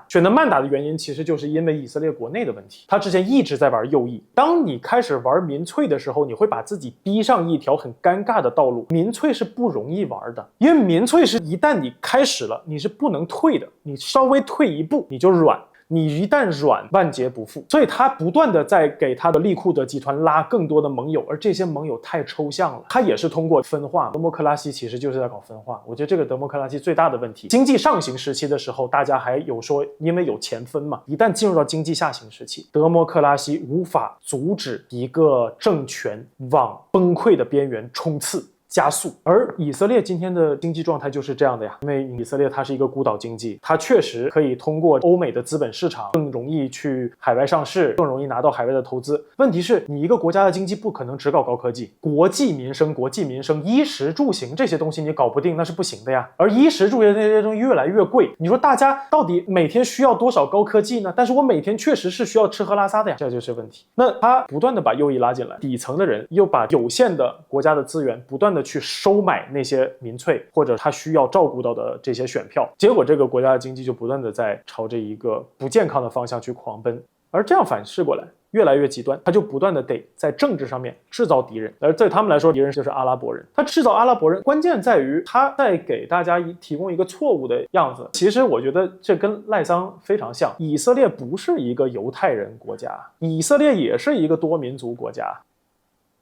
打的原因其实就是因为以色列国内的问题，他之前一直在玩右翼。当你开始玩民粹的时候，你会把自己逼上一条很尴尬的道路。民粹是不容易玩的，因为民粹是一旦你开始了你是不能退的，你稍微退一步你就软，你一旦软，万劫不复。所以他不断的在给他的利库德集团拉更多的盟友，而这些盟友太抽象了，他也是通过分化。德莫克拉西其实就是在搞分化。我觉得这个德莫克拉西最大的问题，经济上行时期的时候大家还有说因为有钱分嘛，一旦进入到经济下行时期，德莫克拉西无法阻止一个政权往崩溃的边缘冲刺，加速。而以色列今天的经济状态就是这样的呀，因为以色列它是一个孤岛经济，它确实可以通过欧美的资本市场更容易去海外上市，更容易拿到海外的投资。问题是你一个国家的经济不可能只搞高科技，国计民生，衣食住行这些东西你搞不定那是不行的呀。而衣食住行这些东西越来越贵，你说大家到底每天需要多少高科技呢？但是我每天确实是需要吃喝拉撒的呀，这就是问题。那他不断的把右翼拉进来，底层的人又把有限的国家的资源不断的去收买那些民粹或者他需要照顾到的这些选票，结果这个国家的经济就不断的在朝着一个不健康的方向去狂奔。而这样反噬过来越来越极端，他就不断的得在政治上面制造敌人，而对他们来说敌人就是阿拉伯人。他制造阿拉伯人关键在于他在给大家提供一个错误的样子。其实我觉得这跟赖桑非常像，以色列不是一个犹太人国家，以色列也是一个多民族国家。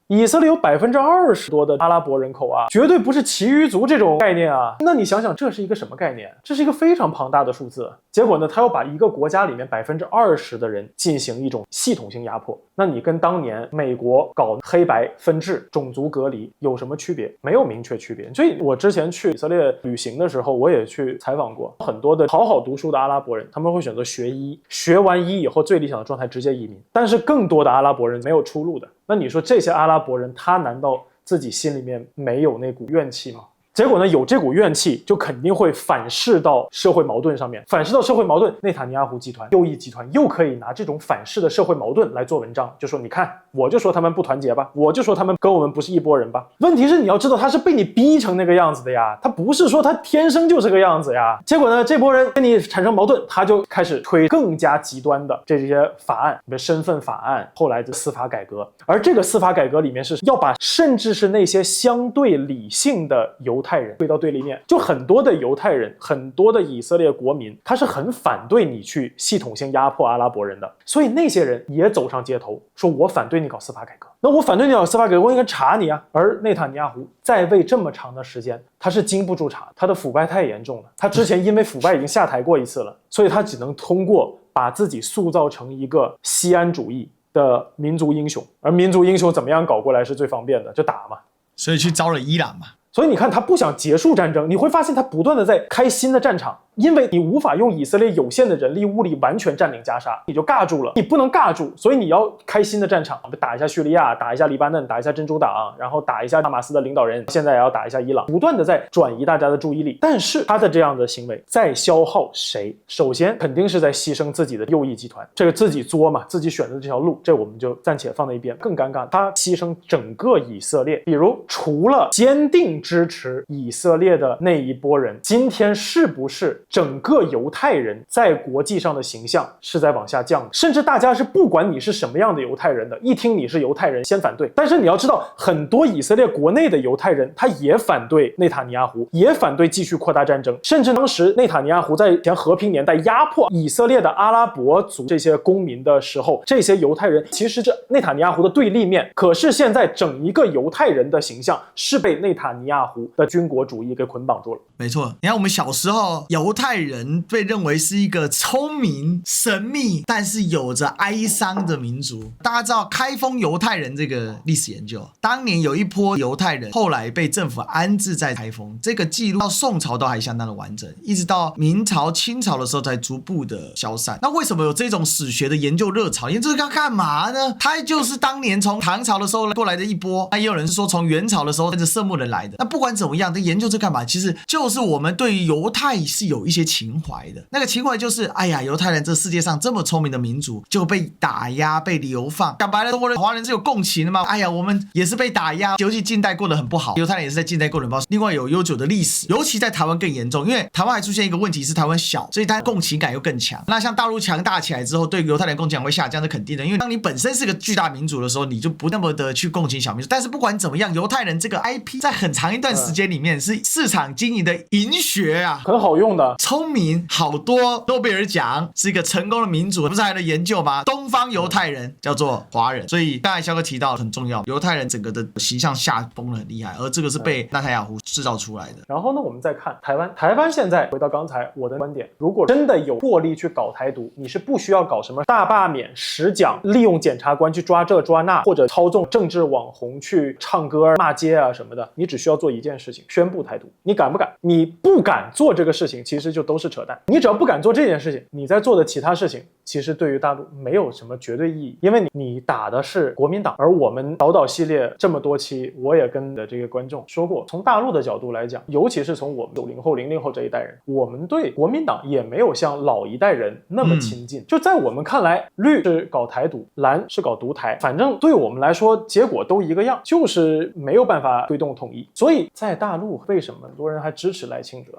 以色列有20%多的阿拉伯人口啊，绝对不是其余族这种概念啊。那你想想，这是一个什么概念？这是一个非常庞大的数字。结果呢，他要把一个国家里面20%的人进行一种系统性压迫。那你跟当年美国搞黑白分治、种族隔离有什么区别？没有明确区别。所以我之前去以色列旅行的时候，我也去采访过很多的好读书的阿拉伯人，他们会选择学医，学完医以后最理想的状态直接移民。但是更多的阿拉伯人没有出路的。那你说这些阿拉伯人，他难道自己心里面没有那股怨气吗？结果呢，有这股怨气就肯定会反噬到社会矛盾上面，反噬到社会矛盾，内塔尼亚胡集团、右翼集团又可以拿这种反噬的社会矛盾来做文章，就说你看，我就说他们不团结吧，我就说他们跟我们不是一拨人吧。问题是你要知道，他是被你逼成那个样子的呀，他不是说他天生就这个样子呀。结果呢，这拨人跟你产生矛盾，他就开始推更加极端的这些法案，比如身份法案，后来的司法改革。而这个司法改革里面是要把甚至是那些相对理性的犹太人推到对立面，就很多的犹太人，很多的以色列国民，他是很反对你去系统性压迫阿拉伯人的，所以那些人也走上街头，说我反对你搞司法改革。那我反对你搞司法改革，我应该查你啊。而内塔尼亚胡在位这么长的时间，他是经不住查，他的腐败太严重了，他之前因为腐败已经下台过一次了，所以他只能通过把自己塑造成一个西安主义的民族英雄。而民族英雄怎么样搞过来是最方便的，就打嘛，所以去招了伊朗嘛。所以你看，他不想结束战争，你会发现他不断的在开新的战场，因为你无法用以色列有限的人力物力完全占领加沙，你就尬住了，你不能尬住，所以你要开新的战场，打一下叙利亚，打一下黎巴嫩，打一下真主党，然后打一下哈马斯的领导人，现在也要打一下伊朗，不断的在转移大家的注意力。但是他的这样的行为在消耗谁？首先肯定是在牺牲自己的右翼集团，这个自己作嘛，自己选的这条路，这我们就暂且放在一边。更尴尬，他牺牲整个以色列，比如除了坚定支持以色列的那一波人，今天是不是整个犹太人在国际上的形象是在往下降的？甚至大家是不管你是什么样的犹太人的，一听你是犹太人先反对。但是你要知道，很多以色列国内的犹太人他也反对内塔尼亚胡，也反对继续扩大战争。甚至当时内塔尼亚胡在前和平年代压迫以色列的阿拉伯族这些公民的时候，这些犹太人其实这内塔尼亚胡的对立面。可是现在整一个犹太人的形象是被内塔尼亚胡的军国主义给捆绑住了。没错，你看我们小时候，犹太人被认为是一个聪明、神秘，但是有着哀伤的民族。大家知道开封犹太人这个历史研究，当年有一波犹太人后来被政府安置在开封，这个记录到宋朝都还相当的完整，一直到明朝、清朝的时候才逐步的消散。那为什么有这种史学的研究热潮？研究这个干嘛呢？它就是当年从唐朝的时候过来的一波，那也有人是说从元朝的时候跟着色目人来的。那不管怎么样，这研究这干嘛？其实就是我们对于犹太是有一些情怀的。那个情怀就是，哎呀，犹太人这世界上这么聪明的民族就被打压、被流放。讲白了，中国人、华人是有共情的嘛？哎呀，我们也是被打压，尤其近代过得很不好，犹太人也是在近代过得很不好。另外有悠久的历史，尤其在台湾更严重，因为台湾还出现一个问题是台湾小，所以它共情感又更强。那像大陆强大起来之后，对犹太人共情感会下降，是肯定的。因为当你本身是个巨大民族的时候，你就不那么的去共情小民族。但是不管怎么样，犹太人这个 IP 在很长一段时间里面是市场经营的银学啊，很好用的。聪明，好多诺贝尔奖，是一个成功的民主。不是还有研究吗？东方犹太人叫做华人，所以刚才肖哥提到很重要，犹太人整个的形象下崩得很厉害，而这个是被纳坦雅胡制造出来的。然后呢，我们再看台湾，台湾现在回到刚才我的观点，如果真的有魄力去搞台独，你是不需要搞什么大罢免、实奖，利用检察官去抓这抓那，或者操纵政治网红去唱歌骂街啊什么的，你只需要做一件事情，宣布台独。你敢不敢？你不敢做这个事情，其实就都是扯淡。你只要不敢做这件事情，你在做的其他事情其实对于大陆没有什么绝对意义，因为你打的是国民党。而我们导导系列这么多期，我也跟的这个观众说过，从大陆的角度来讲，尤其是从我们90后、00后这一代人，我们对国民党也没有像老一代人那么亲近。就在我们看来，绿是搞台独，蓝是搞独台，反正对我们来说结果都一个样，就是没有办法推动统一。所以在大陆为什么很多人还支持赖清德？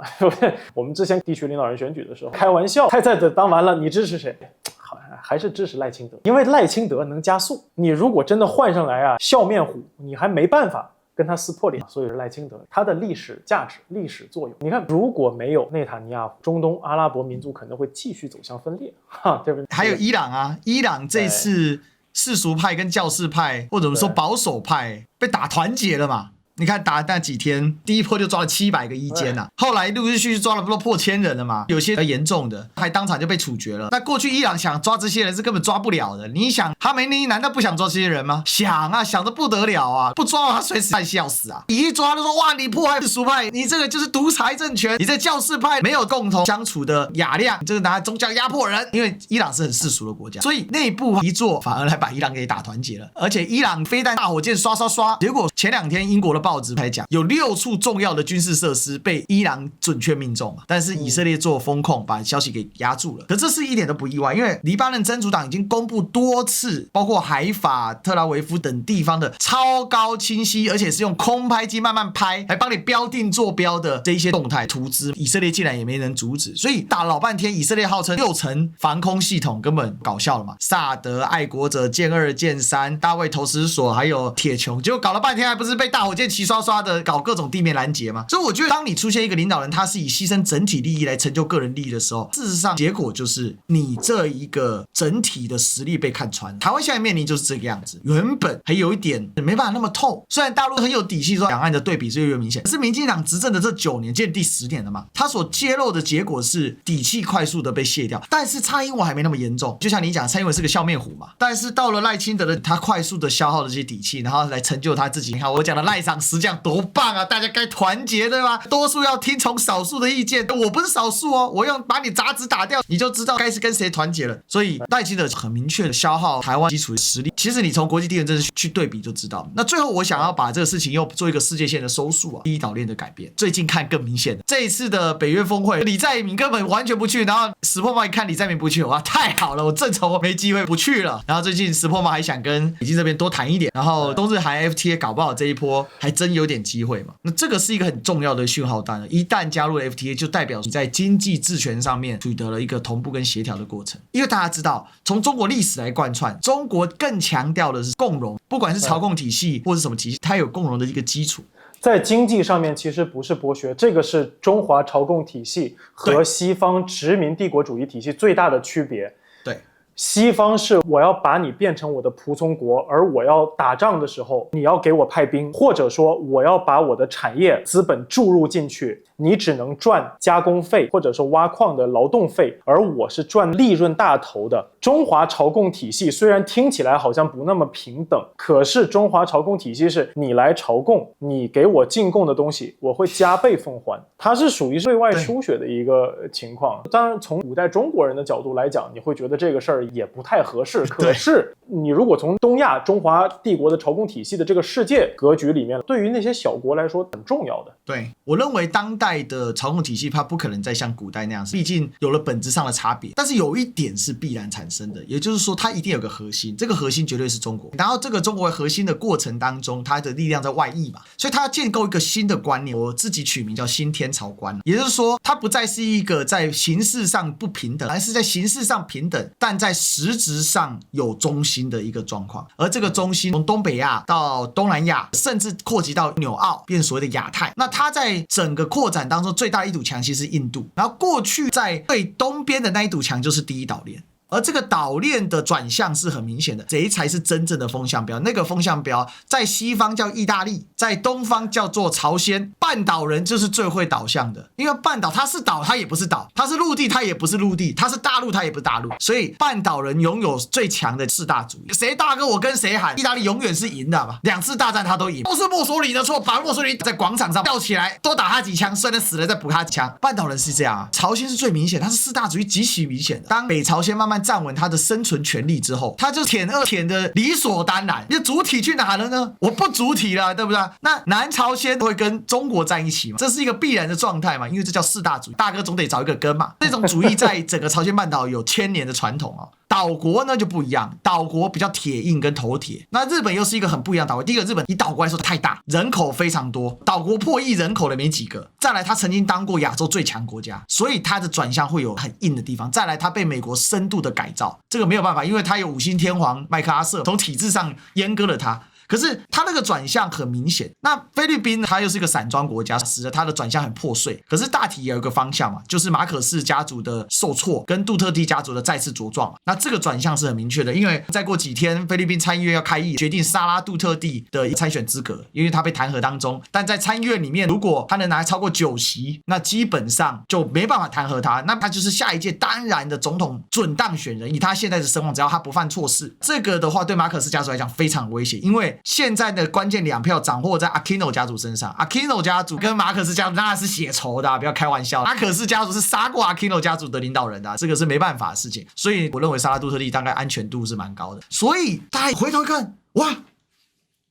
我们之前地区领导人选举的时候开玩笑，太在这当完了你支持谁？还是支持赖清德，因为赖清德能加速。你如果真的换上来啊，笑面虎，你还没办法跟他撕破脸。所以赖清德他的历史价值、历史作用，你看，如果没有内塔尼亚胡，中东阿拉伯民族可能会继续走向分裂，对不对？还有伊朗啊，伊朗这次世俗派跟教士派，或者我们说保守派被打团结了嘛。你看打那几天，第一波就抓了700个意监啊，后来陆陆续续抓了不都破1000人了嘛，有些严重的还当场就被处决了。那过去伊朗想抓这些人是根本抓不了的，你想哈梅内难道不想抓这些人吗？想啊，想得不得了啊，不抓他随时半笑死啊！一抓就说哇，你迫害世俗派，你这个就是独裁政权，你这教士派没有共同相处的雅量，你这个拿宗教压迫人。因为伊朗是很世俗的国家，所以内部一做反而来把伊朗给打团结了。而且伊朗飞弹大火箭刷，结果前2天英国的报纸才讲，有6处重要的军事设施被伊朗准确命中，但是以色列做风控，把消息给压住了。可这是一点都不意外，因为黎巴嫩真主党已经公布多次，包括海法、特拉维夫等地方的超高清晰，而且是用空拍机慢慢拍，还帮你标定坐标的这一些动态图资，以色列竟然也没能阻止。所以打老半天，以色列号称6层防空系统，根本搞笑了嘛。萨德、爱国者、剑2、剑3、大卫投石所，还有铁穹，结果搞了半天还不是被大火箭齐刷刷的搞各种地面拦截吗？所以我觉得，当你出现一个领导人，他是以牺牲整体利益来成就个人利益的时候，事实上结果就是你这一个整体的实力被看穿。台湾现在面临就是这个样子，原本还有一点没办法那么透，虽然大陆很有底气说两岸的对比是越明显，可是民进党执政的这9年，接近第10年了嘛，他所揭露的结果是底气快速的被卸掉。但是蔡英文还没那么严重，就像你讲，蔡英文是个笑面虎嘛，但是到了赖清德的，他快速的消耗了这些底气，然后来成就他自己。你看我讲的赖长实将多棒啊，大家该团结对吧？多数要听从少数的意见，我不是少数哦，我用把你杂质打掉，你就知道该是跟谁团结了。所以赖清德很明确的消耗台湾基础的实力，其实你从国际地缘政治去对比就知道。那最后我想要把这个事情又做一个世界线的收束啊，第一岛链的改变，最近看更明显的，这一次的北约峰会，李在明根本完全不去，然后石破茂一看李在明不去，哇，太好了，我正愁没机会不去了。然后最近石破茂还想跟北京这边多谈一点，然后中日韩 FTA 搞不好这一波还真有点机会嘛。那这个是一个很重要的讯号弹了，一旦加入了 FTA， 就代表你在经济治权上面取得了一个同步跟协调的过程。因为大家知道，从中国历史来贯穿，中国更强调的是共荣，不管是朝贡体系或是什么体系，它有共荣的一个基础。在经济上面其实不是剥削，这个是中华朝贡体系和西方殖民帝国主义体系最大的区别。对，西方是我要把你变成我的仆从国，而我要打仗的时候你要给我派兵，或者说我要把我的产业资本注入进去，你只能赚加工费或者说挖矿的劳动费，而我是赚利润大头的。中华朝贡体系虽然听起来好像不那么平等，可是中华朝贡体系是你来朝贡，你给我进贡的东西我会加倍奉还，它是属于对外输血的一个情况。当然从古代中国人的角度来讲，你会觉得这个事儿也不太合适，可是你如果从东亚中华帝国的朝贡体系的这个世界格局里面，对于那些小国来说很重要的。对，我认为当代的朝贡体系它不可能再像古代那样，毕竟有了本质上的差别，但是有一点是必然产生的，也就是说它一定有个核心，这个核心绝对是中国。然后这个中国核心的过程当中，它的力量在外溢嘛，所以它要建构一个新的观念，我自己取名叫新天朝观，也就是说它不再是一个在形式上不平等，而是在形式上平等，但在实质上有中心的一个状况。而这个中心从东北亚到东南亚，甚至扩及到纽澳，变所谓的亚太，那它在整个扩展展当中最大的一堵墙其实是印度，然后过去在最东边的那一堵墙就是第一岛链。而这个岛链的转向是很明显的，谁才是真正的风向标？那个风向标在西方叫意大利，在东方叫做朝鲜。半岛人就是最会导向的，因为半岛它是岛，它也不是岛；它是陆地，它也不是陆地；它是大陆，它也不是大陆。所以半岛人拥有最强的四大主义。谁大哥我跟谁喊，意大利永远是赢的嘛，2次大战他都赢，都是墨索里的错，把墨索里在广场上吊起来，多打他几枪，虽然死了再补他几枪。半岛人是这样啊，朝鲜是最明显，它是四大主义极其明显的。当北朝鲜慢慢站稳他的生存权利之后，他就舔2舔的理所当然。你的主体去哪了呢？我不主体了，对不对？那南朝鲜会跟中国在一起嘛？这是一个必然的状态嘛？因为这叫四大主义，大哥总得找一个根嘛。这种主义在整个朝鲜半岛有1000年的传统哦。岛国呢就不一样，岛国比较铁硬跟头铁。那日本又是一个很不一样的岛国。第一个，日本以岛国来说太大，人口非常多，岛国破亿人口的没几个。再来，他曾经当过亚洲最强国家，所以他的转向会有很硬的地方。再来，他被美国深度的改造，这个没有办法，因为他有5星天皇麦克阿瑟，从体制上阉割了他。可是他那个转向很明显。那菲律宾它又是一个散装国家，使得它的转向很破碎。可是大体也有一个方向嘛，就是马可仕家族的受挫跟杜特地家族的再次茁壮嘛。那这个转向是很明确的，因为再过几天菲律宾参议院要开议，决定沙拉杜特地的参选资格，因为他被弹劾当中。但在参议院里面，如果他能拿超过9席，那基本上就没办法弹劾他，那他就是下一届当然的总统准当选人。以他现在的声望，只要他不犯错事，这个的话对马可仕家族来讲非常危险，因为现在的关键2票掌握在 Aquino 家族身上。Aquino 家族跟马可仕家族当然是血仇的不要开玩笑。马可仕家族是杀过 Aquino 家族的领导人的这个是没办法的事情。所以我认为沙拉杜特地大概安全度是蛮高的。所以大家回头一看，哇，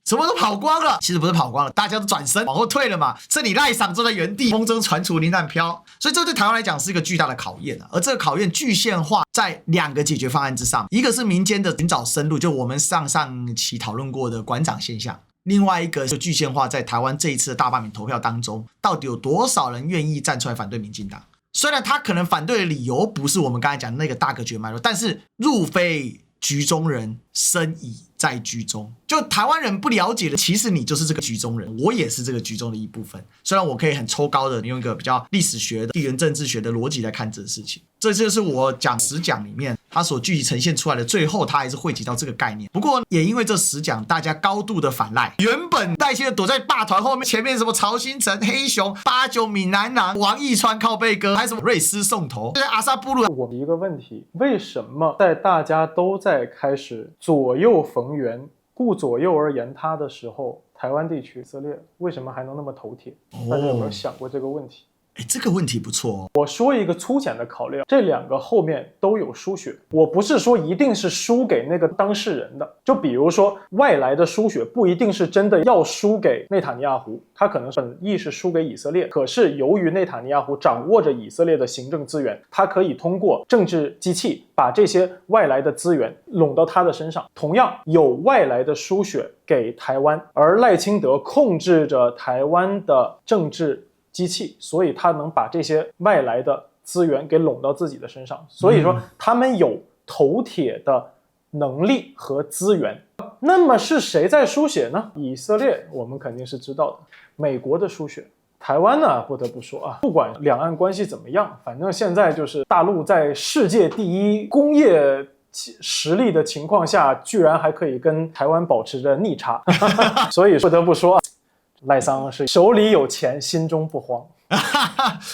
什么都跑光了。其实不是跑光了，大家都转身往后退了嘛，剩你赖桑坐在原地，风中传出林弹飘。所以这对台湾来讲是一个巨大的考验而这个考验具现化在2个解决方案之上，一个是民间的寻找生路，就我们上期讨论过的馆长现象。另外一个就具现化在台湾这一次的大罢免投票当中，到底有多少人愿意站出来反对民进党？虽然他可能反对的理由不是我们刚才讲的那个大格局脉络，但是入非局中人，身已在局中。就台湾人不了解的，其实你就是这个局中人，我也是这个局中的一部分。虽然我可以很抽高的用一个比较历史学的地缘政治学的逻辑来看这个事情，这就是我讲10讲里面它所具体呈现出来的，最后它还是汇集到这个概念。不过也因为这10讲大家高度的反赖，原本赖清德躲在霸团后面，前面什么曹兴诚、黑熊、89闽南郎、王义川靠背哥，还有什么瑞斯送头，这些阿萨布鲁。我一个问题，为什么在大家都在开始左右逢源，顾左右而言他的时候，台湾地区以色列为什么还能那么头铁？大家有没有想过这个问题？这个问题不错哦。我说一个粗浅的考量，这2个后面都有输血。我不是说一定是输给那个当事人的，就比如说外来的输血不一定是真的要输给内塔尼亚胡，他可能本意是输给以色列，可是由于内塔尼亚胡掌握着以色列的行政资源，他可以通过政治机器把这些外来的资源拢到他的身上。同样有外来的输血给台湾，而赖清德控制着台湾的政治机器，所以他能把这些外来的资源给拢到自己的身上，所以说他们有头铁的能力和资源。那么是谁在输血呢？以色列我们肯定是知道的，美国的输血。台湾呢，不得不说啊，不管两岸关系怎么样，反正现在就是大陆在世界第一工业实力的情况下，居然还可以跟台湾保持着逆差所以不得不说，赖桑是手里有钱，心中不慌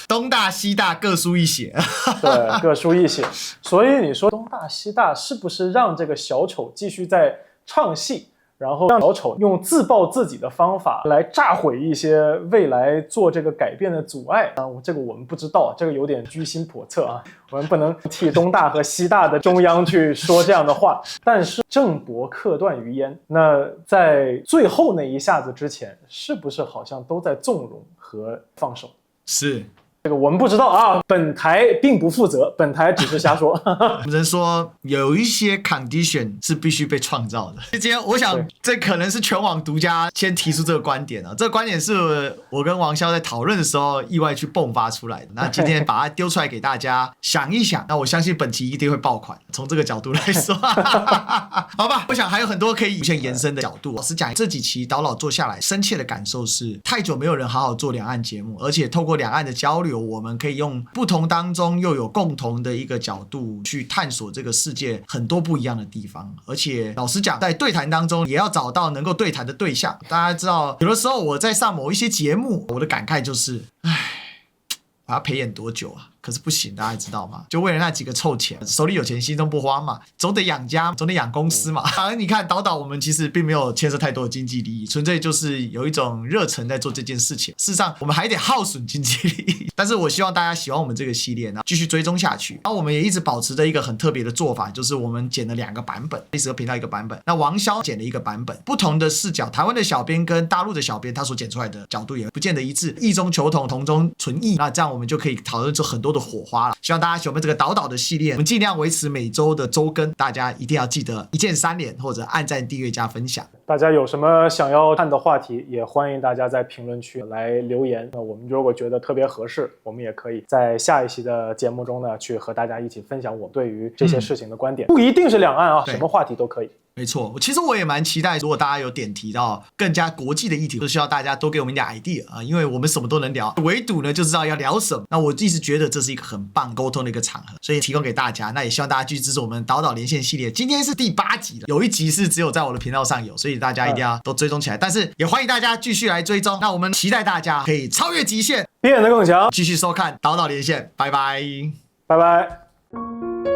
东大西大各输一血对，各输一血。所以你说东大西大是不是让这个小丑继续在唱戏，然后让小丑用自暴自己的方法来炸毁一些未来做这个改变的阻碍啊？这个我们不知道，这个有点居心叵测啊，我们不能替东大和西大的中央去说这样的话。但是郑伯克段于鄢，那在最后那一下子之前，是不是好像都在纵容和放手？是这个我们不知道啊，本台并不负责，本台只是瞎说。我们只能说有一些 condition 是必须被创造的。今天我想这可能是全网独家先提出这个观点啊，这个观点是我跟王骁在讨论的时候意外去迸发出来的。那今天把它丢出来给大家想一想，那我相信本期一定会爆款。从这个角度来说，好吧，我想还有很多可以无限延伸的角度。老实讲，这几期导老做下来，深切的感受是太久没有人好好做两岸节目，而且透过两岸的交流，我们可以用不同当中又有共同的一个角度去探索这个世界很多不一样的地方。而且老实讲，在对谈当中也要找到能够对谈的对象。大家知道，有的时候我在上某一些节目，我的感慨就是，我要陪演多久啊？可是不行，大家知道吗？就为了那几个臭钱，手里有钱心中不慌嘛，总得养家，总得养公司嘛。反正你看导我们其实并没有牵涉太多的经济利益，纯粹就是有一种热忱在做这件事情。事实上我们还得耗损经济利益，但是我希望大家喜欢我们这个系列呢，继续追踪下去。然后我们也一直保持着一个很特别的做法，就是我们剪了2个版本，历史和频道一个版本，那王骁剪了一个版本，不同的视角，台湾的小编跟大陆的小编他所剪出来的角度也不见得一致，异中求同，同中存异，那这样我们就可以讨论出很多的火花了。希望大家喜欢我们这个导的系列，我们尽量维持每周的周更，大家一定要记得一键3连或者按赞、订阅加分享。大家有什么想要看的话题，也欢迎大家在评论区来留言。那我们如果觉得特别合适，我们也可以在下一期的节目中呢，去和大家一起分享我们对于这些事情的观点。不一定是两岸啊，什么话题都可以。没错，其实我也蛮期待，如果大家有点提到更加国际的议题，就需要大家多给我们一点 idea 啊，因为我们什么都能聊，唯独呢就知道要聊什么。那我一直觉得这是一个很棒沟通的一个场合，所以提供给大家。那也希望大家继续支持我们导连线系列，今天是第8集了，有一集是只有在我的频道上有，所以大家一定要都追踪起来。但是也欢迎大家继续来追踪，那我们期待大家可以超越极限，变得更强。继续收看导连线，拜拜，拜拜。